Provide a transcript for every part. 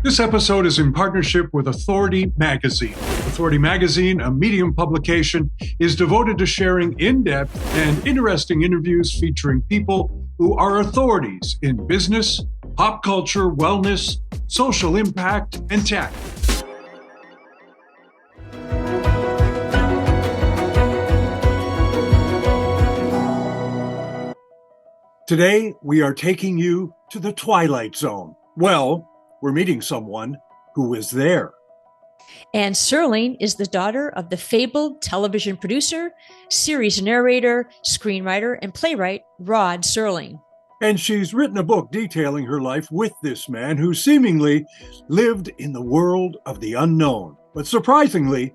This episode is in partnership with Authority Magazine. Authority Magazine, a Medium publication, is devoted to sharing in-depth and interesting interviews featuring people who are authorities in business, pop culture, wellness, social impact, and tech. Today, we are taking you to the Twilight Zone. Well, we're meeting someone who was there. And Serling is the daughter of the fabled television producer, series narrator, screenwriter, and playwright Rod Serling. And she's written a book detailing her life with this man who seemingly lived in the world of the unknown. But surprisingly,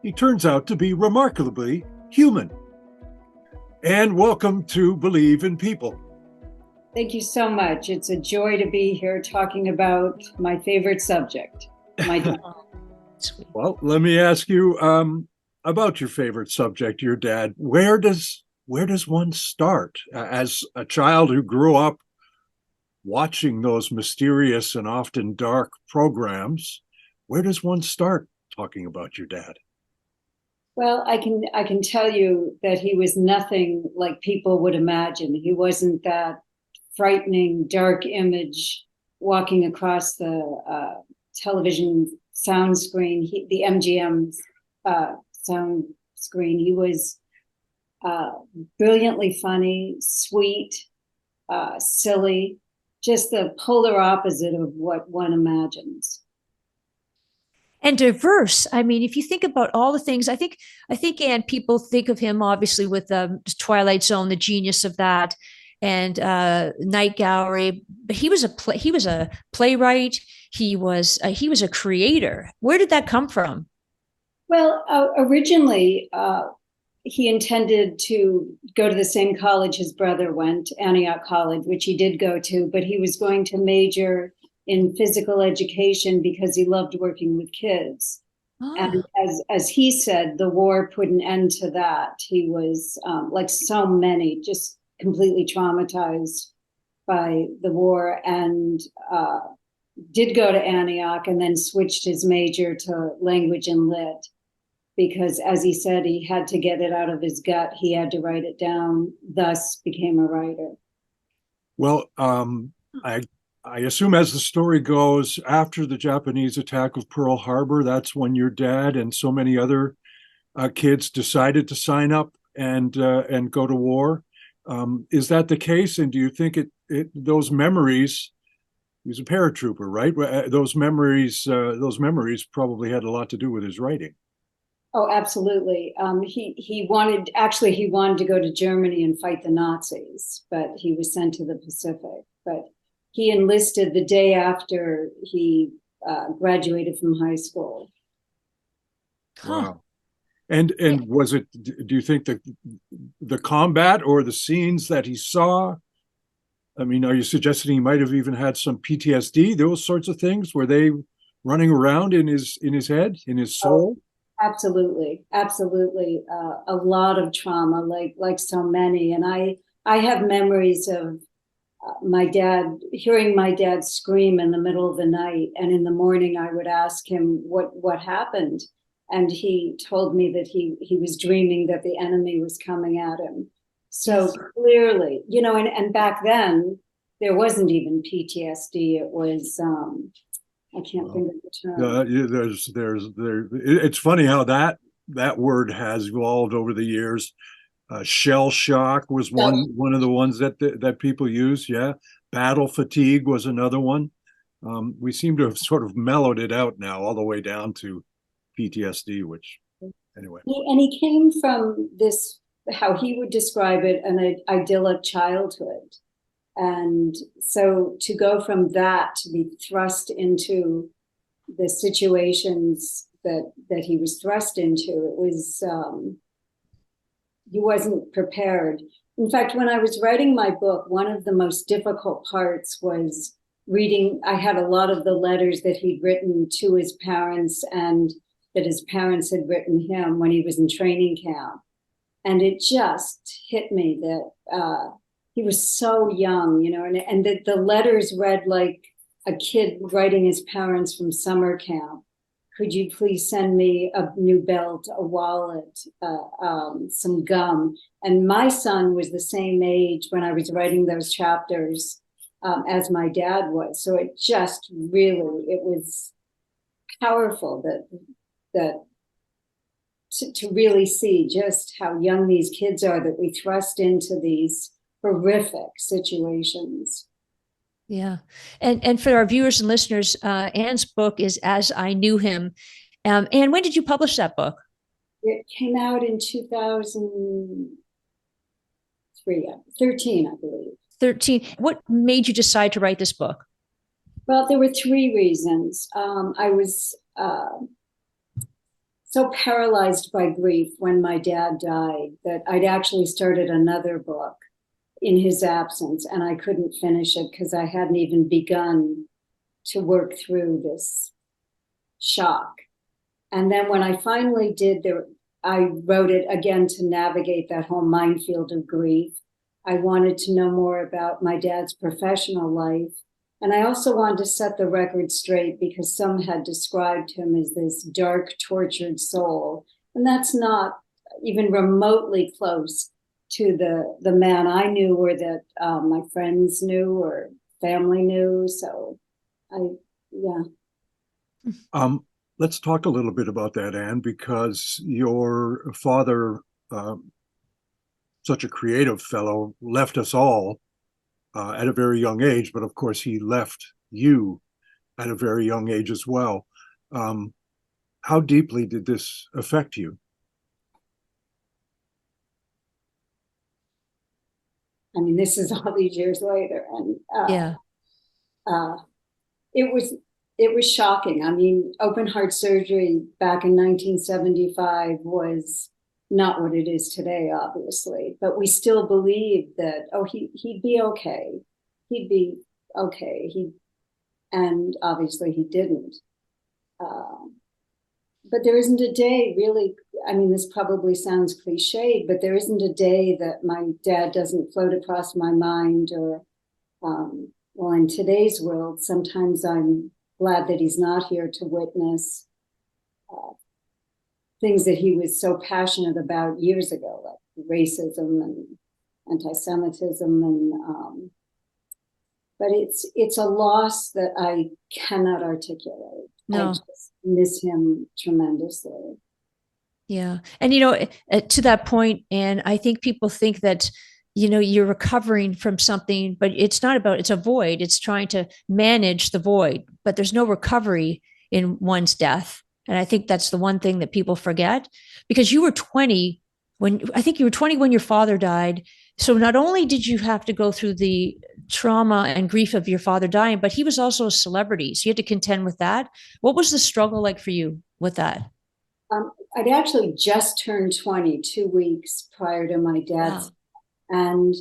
he turns out to be remarkably human. And welcome to Believe in People. Thank you so much. It's a joy to be here talking about my favorite subject, my dad. Well, let me ask you about your favorite subject, your dad. Where does one start? As a child who grew up watching those mysterious and often dark programs, where does one start talking about your dad? Well, I can tell you that he was nothing like people would imagine. He wasn't that frightening, dark image walking across the television sound screen, the MGM sound screen. He was brilliantly funny, sweet, silly, just the polar opposite of what one imagines. And diverse. I mean, if you think about all the things, I think, and people think of him obviously with the Twilight Zone, the genius of that, and Night Gallery. But he was a playwright. He was a creator. Where did that come from? Well, originally he intended to go to the same college his brother went, Antioch College, which he did go to, but he was going to major in physical education because he loved working with kids. Oh. And as he said, the war put an end to that. He was, like so many, just completely traumatized by the war, and did go to Antioch and then switched his major to language and lit because, as he said, he had to get it out of his gut. He had to write it down, thus became a writer. Well, I assume as the story goes, after the Japanese attack of Pearl Harbor, that's when your dad and so many other kids decided to sign up and go to war. Is that the case? And do you think those memories? He's a paratrooper, right? Those memories probably had a lot to do with his writing. Oh, absolutely. He wanted to go to Germany and fight the Nazis, but he was sent to the Pacific. But he enlisted the day after he graduated from high school. Wow. And was it, do you think that the combat or the scenes that he saw, I mean, are you suggesting he might have even had some PTSD, those sorts of things? Were they running around in his head, in his soul? Oh, absolutely. Absolutely. A lot of trauma, like so many. And I have memories of hearing my dad scream in the middle of the night. And in the morning, I would ask him what happened. And he told me that he was dreaming that the enemy was coming at him. So clearly, and back then there wasn't even PTSD. It was, I can't think of the term. It's funny how that word has evolved over the years. Shell shock was one of the ones that people use. Yeah. Battle fatigue was another one. We seem to have sort of mellowed it out now all the way down to PTSD, which anyway. And he came from this, how he would describe it, an idyllic childhood. And so to go from that to be thrust into the situations that he was thrust into, it was, he wasn't prepared. In fact, when I was writing my book, one of the most difficult parts was reading. I had a lot of the letters that he'd written to his parents and that his parents had written him when he was in training camp. And it just hit me that he was so young, and the letters read like a kid writing his parents from summer camp, could you please send me a new belt, a wallet, some gum? And my son was the same age when I was writing those chapters as my dad was. So it just really, it was powerful that to really see just how young these kids are, that we thrust into these horrific situations. Yeah. And for our viewers and listeners, Anne's book is As I Knew Him. And when did you publish that book? It came out in 2013, I believe. 13. What made you decide to write this book? Well, there were three reasons. I was so paralyzed by grief when my dad died that I'd actually started another book in his absence, and I couldn't finish it because I hadn't even begun to work through this shock. And then when I finally did, I wrote it again to navigate that whole minefield of grief. I wanted to know more about my dad's professional life. And I also wanted to set the record straight because some had described him as this dark, tortured soul. And that's not even remotely close to the man I knew, or that my friends knew or family knew. So yeah. Let's talk a little bit about that, Anne, because your father, such a creative fellow, left us all at a very young age, but of course he left you at a very young age as well. How deeply did this affect you? I mean, this is all these years later, and Yeah. It was shocking. I mean, open heart surgery back in 1975 was not what it is today, obviously, but we still believed that, oh, he'd be okay. He'd be okay. And obviously he didn't. But there isn't a day really, I mean, this probably sounds cliched, but there isn't a day that my dad doesn't float across my mind. Or, well, in today's world, sometimes I'm glad that he's not here to witness things that he was so passionate about years ago, like racism and anti-Semitism. And but it's a loss that I cannot articulate. No. I just miss him tremendously. Yeah. And, to that point, and I think people think that, you're recovering from something, but it's not about, it's a void. It's trying to manage the void, but there's no recovery in one's death. And I think that's the one thing that people forget, because you were 20 when your father died. So not only did you have to go through the trauma and grief of your father dying, but he was also a celebrity. So you had to contend with that. What was the struggle like for you with that? I'd actually just turned 20 2 weeks prior to my dad's. Wow. And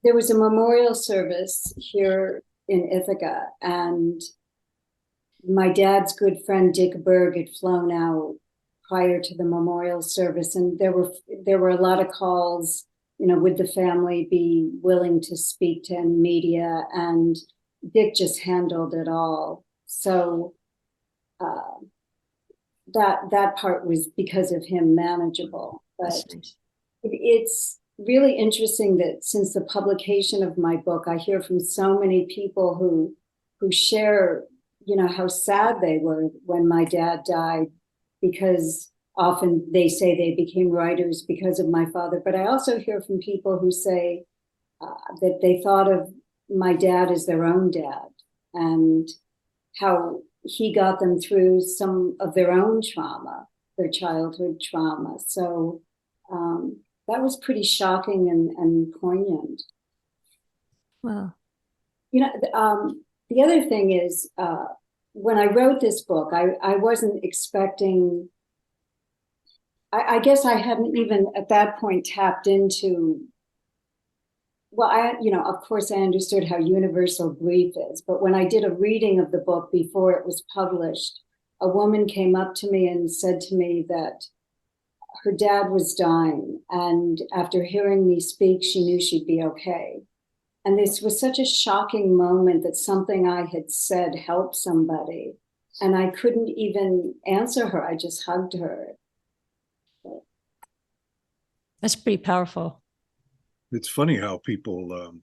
there was a memorial service here in Ithaca, and my dad's good friend Dick Berg had flown out prior to the memorial service, and there were a lot of calls, would the family be willing to speak to media, and Dick just handled it all. So that part was, because of him, manageable. But it's really interesting that since the publication of my book, I hear from so many people who share, how sad they were when my dad died, because often they say they became writers because of my father. But I also hear from people who say that they thought of my dad as their own dad, and how he got them through some of their own trauma, their childhood trauma. So that was pretty shocking and poignant. Wow. The other thing is, when I wrote this book, I wasn't expecting, I guess I hadn't even at that point tapped into, well, of course I understood how universal grief is, but when I did a reading of the book before it was published, a woman came up to me and said to me that her dad was dying, and after hearing me speak, she knew she'd be okay. And this was such a shocking moment that something I had said helped somebody. And I couldn't even answer her. I just hugged her. That's pretty powerful. It's funny how people,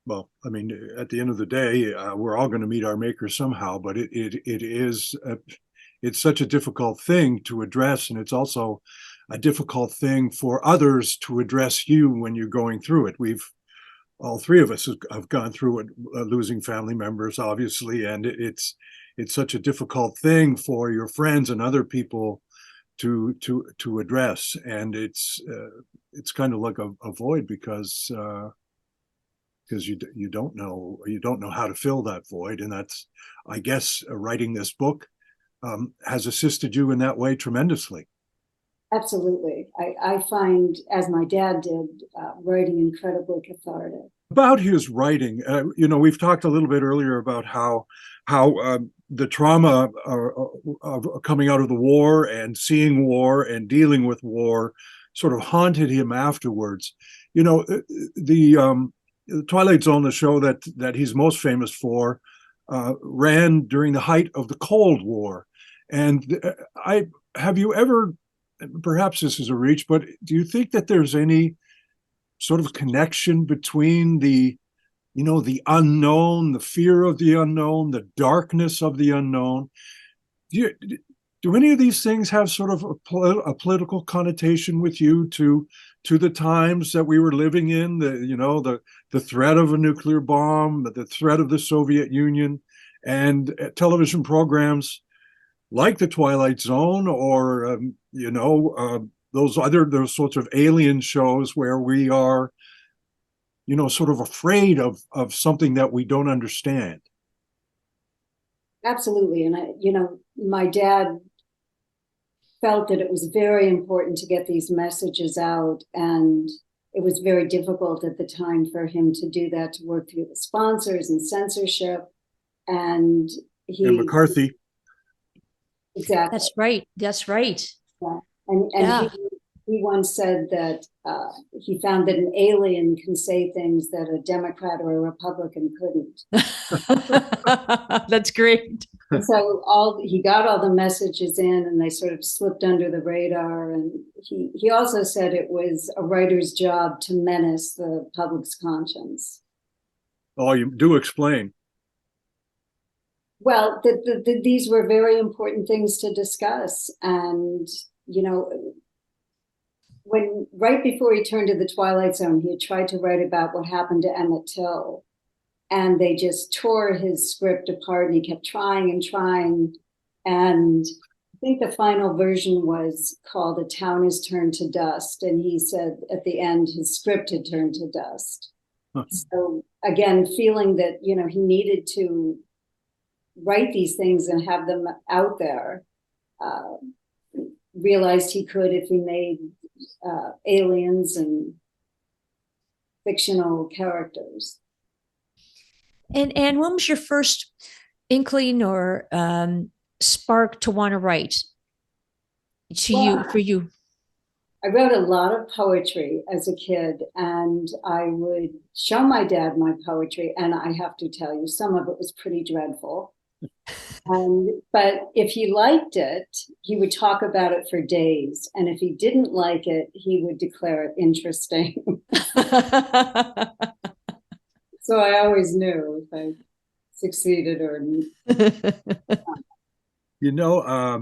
well, I mean, at the end of the day, we're all going to meet our maker somehow, but it's such a difficult thing to address, and it's also a difficult thing for others to address you when you're going through it. All three of us have gone through it, losing family members, obviously, and it's such a difficult thing for your friends and other people to address, and it's kind of like a void because you don't know how to fill that void, and that's, I guess, writing this book has assisted you in that way tremendously. Absolutely. I find, as my dad did, writing incredibly cathartic. About his writing, we've talked a little bit earlier about how the trauma of coming out of the war and seeing war and dealing with war sort of haunted him afterwards. The Twilight Zone, the show that he's most famous for, ran during the height of the Cold War. And have you ever, perhaps this is a reach, but do you think that there's any sort of connection between the unknown, the fear of the unknown, the darkness of the unknown? Do any of these things have sort of a political connotation with you to the times that we were living in? The threat of a nuclear bomb, the threat of the Soviet Union, and television programs like the Twilight Zone, or those sorts of alien shows where we are, sort of afraid of something that we don't understand. Absolutely. And my dad felt that it was very important to get these messages out, and it was very difficult at the time for him to do that, to work through the sponsors and censorship. And McCarthy. Exactly. That's right. Yeah. And yeah. He once said that he found that an alien can say things that a Democrat or a Republican couldn't. That's great. And so he got all the messages in, and they sort of slipped under the radar. And he also said it was a writer's job to menace the public's conscience. Oh, you do explain. Well, these were very important things to discuss. And, when right before he turned to the Twilight Zone, he had tried to write about what happened to Emmett Till, and they just tore his script apart, and he kept trying and trying. And I think the final version was called "A Town Is Turned to Dust," and he said at the end his script had turned to dust. Huh. So again, feeling that he needed to write these things and have them out there, realized he could if he made aliens and fictional characters. And when was your first inkling or spark to want to write for you? I wrote a lot of poetry as a kid, and I would show my dad my poetry, and I have to tell you, some of it was pretty dreadful. But if he liked it, he would talk about it for days. And if he didn't like it, he would declare it interesting. So I always knew if I succeeded or not.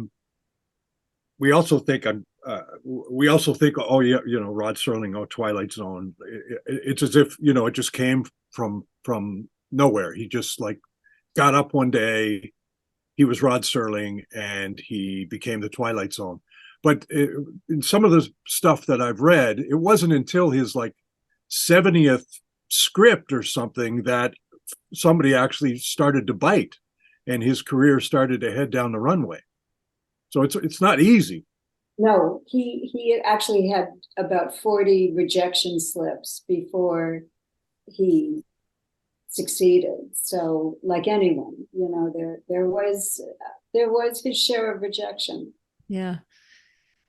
We also think, oh yeah, Rod Serling, oh, Twilight Zone. It's as if, it just came from nowhere. He just got up one day, he was Rod Serling, and he became the Twilight Zone. But in some of the stuff that I've read, it wasn't until his 70th script or something that somebody actually started to bite, and his career started to head down the runway. So it's not easy. No, he actually had about 40 rejection slips before he succeeded. So like anyone, there was his share of rejection. Yeah.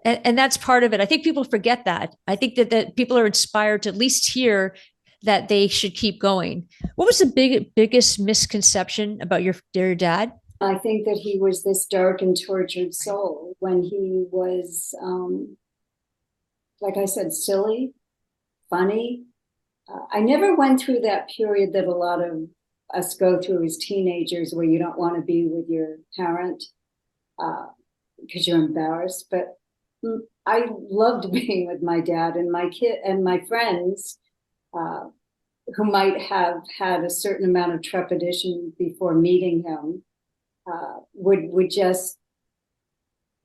And that's part of it. I think people forget that. I think that people are inspired to at least hear that they should keep going. What was the biggest misconception about your dad? I think that he was this dark and tortured soul when he was, like I said, silly, funny. I never went through that period that a lot of us go through as teenagers where you don't want to be with your parent because you're embarrassed. But I loved being with my dad, and my kid and my friends who might have had a certain amount of trepidation before meeting him would just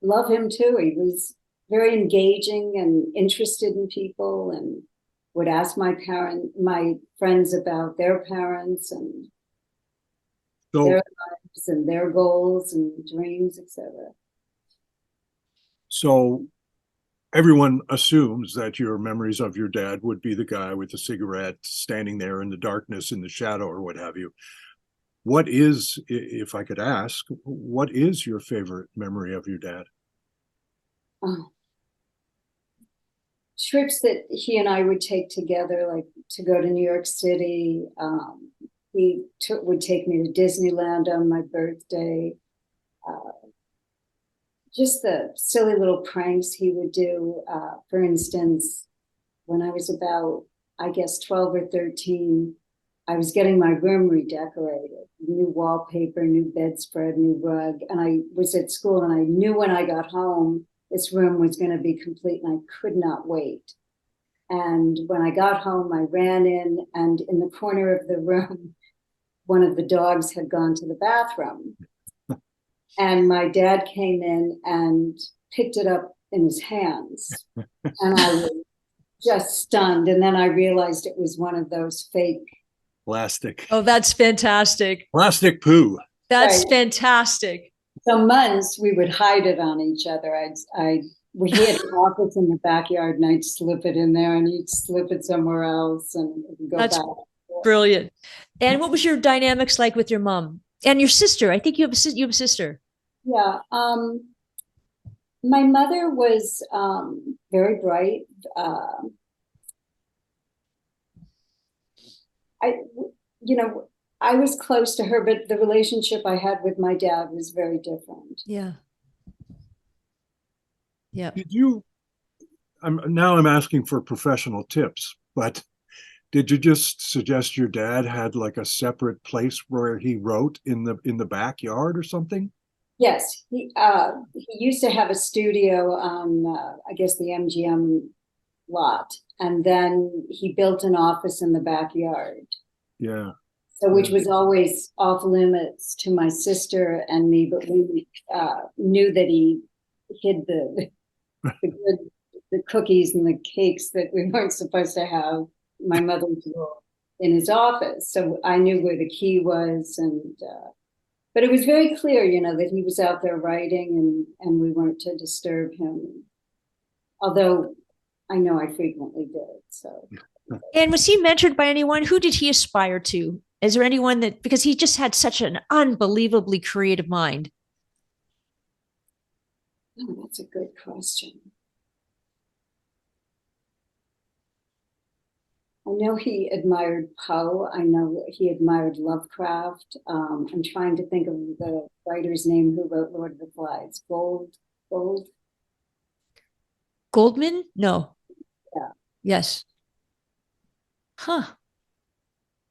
love him too. He was very engaging and interested in people, and would ask my friends about their parents and So, their lives and their goals and dreams, etc. so everyone assumes that your memories of your dad would be the guy with the cigarette standing there in the darkness, in the shadow, or what have you. What is, if I could ask, what is your favorite memory of your dad? Trips that he and I would take together, like to go to New York City. He would take me to Disneyland on my birthday. Just the silly little pranks he would do. For instance, when I was about, I guess, 12 or 13, I was getting my room redecorated, new wallpaper, new bedspread, new rug. And I was at school, and I knew when I got home, this room was going to be complete, and I could not wait. And when I got home, I ran in, and in the corner of the room, one of the dogs had gone to the bathroom. And my dad came in and picked it up in his hands. And I was just stunned. And then I realized it was one of those fake. Plastic. Oh, that's fantastic. Plastic poo. That's Right. fantastic. So months we would hide it on each other. We had pockets in the backyard, and I'd slip it in there, and he'd slip it somewhere else, and go That's back. brilliant. And what was your dynamics like with your mom and your sister? I think you have a sister. Yeah. My mother was very bright. I, you know, I was close to her, but the relationship I had with my dad was very different. Yeah. Yeah. Did you, I'm asking for professional tips, but did you just suggest your dad had like a separate place where he wrote in the backyard or something? Yes, he used to have a studio on I guess the MGM lot, and then he built an office in the backyard. Yeah. So, which was always off limits to my sister and me, but we knew that he hid the cookies and the cakes that we weren't supposed to have. My mother's in his office, so I knew where the key was, and but it was very clear, that he was out there writing, and we weren't to disturb him. Although I know I frequently did. So. And was he mentored by anyone? Who did he aspire to? Is there anyone because he just had such an unbelievably creative mind? Oh, that's a good question. I know he admired Poe. I know he admired Lovecraft. I'm trying to think of the writer's name who wrote Lord of the Flies. Goldman? No. Yeah. Yes. Huh.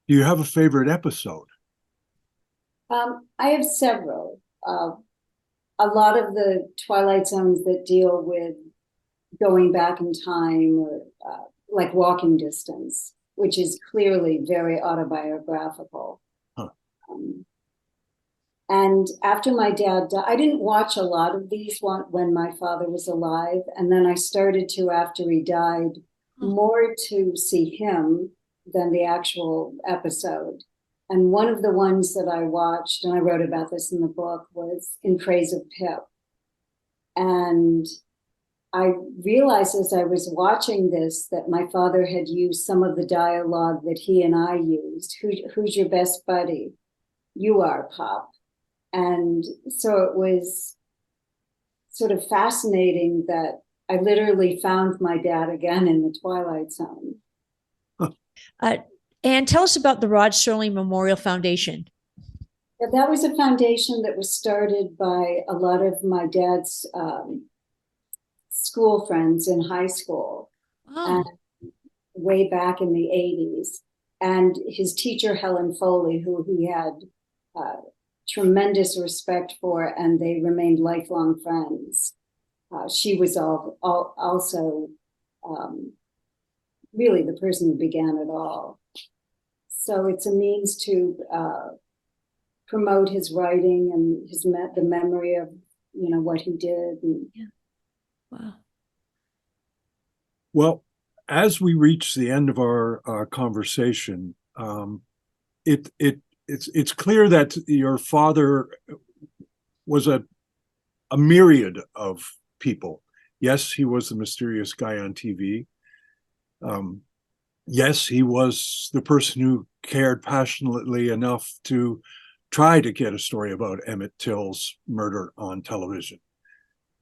Do you have a favorite episode? I have several. A lot of the Twilight Zones that deal with going back in time, or like Walking Distance, which is clearly very autobiographical. Huh. And after my dad died, I didn't watch a lot of these when my father was alive. And then I started to, after he died, more to see him than the actual episode. And one of the ones that I watched, and I wrote about this in the book, was In Praise of Pip. And I realized as I was watching this that my father had used some of the dialogue that he and I used. Who's your best buddy? You are, Pop. And so it was sort of fascinating that I literally found my dad again in the Twilight Zone. And tell us about the Rod Serling Memorial Foundation. Yeah, that was a foundation that was started by a lot of my dad's school friends in high school, and way back in the 80s. And his teacher, Helen Foley, who he had tremendous respect for, and they remained lifelong friends. She was also really the person who began it all. So it's a means to promote his writing and the memory of what he did. Yeah. Wow. Well, as we reach the end of our conversation, it's clear that your father was a myriad of people. Yes, he was the mysterious guy on TV. Yes, he was the person who cared passionately enough to try to get a story about Emmett Till's murder on television.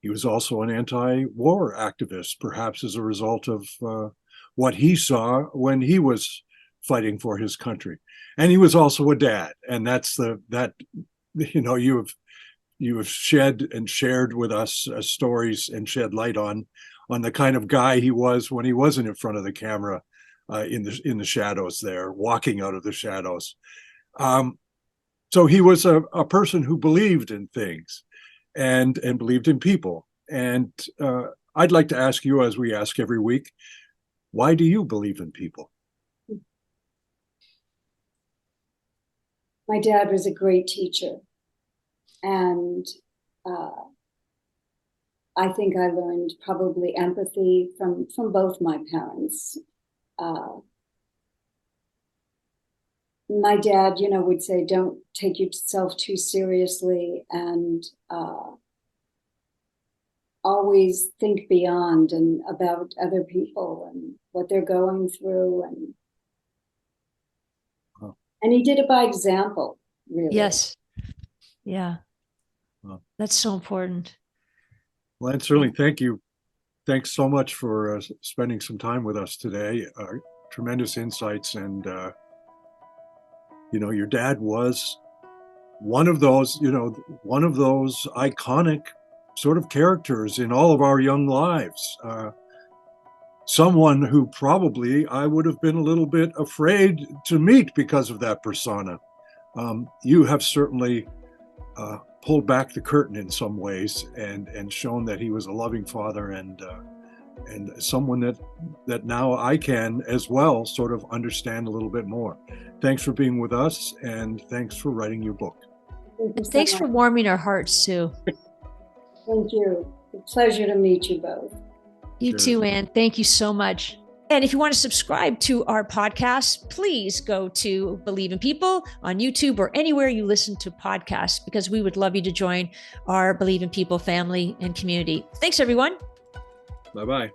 He was also an anti-war activist, perhaps as a result of what he saw when he was fighting for his country. And he was also a dad, and you have shed and shared with us stories and shed light on the kind of guy he was when he wasn't in front of the camera, in the shadows there, walking out of the shadows. So he was a person who believed in things and believed in people. And I'd like to ask you, as we ask every week, why do you believe in people? My dad was a great teacher, and I think I learned probably empathy from both my parents. My dad, would say, don't take yourself too seriously, and always think beyond and about other people and what they're going through. And he did it by example, really. Yes. Yeah. Wow. That's so important. Well, and certainly thank you. Thanks so much for spending some time with us today. Tremendous insights. And, your dad was one of those iconic sort of characters in all of our young lives. Someone who probably I would have been a little bit afraid to meet because of that persona. You have certainly pulled back the curtain in some ways and shown that he was a loving father and someone that now I can as well sort of understand a little bit more. Thanks for being with us, and thanks for writing your book. Thanks for warming our hearts, Sue. Thank you. It's a pleasure to meet you both. You too, Anne. Thank you so much. And if you want to subscribe to our podcast, please go to Believe in People on YouTube or anywhere you listen to podcasts, because we would love you to join our Believe in People family and community. Thanks, everyone. Bye-bye.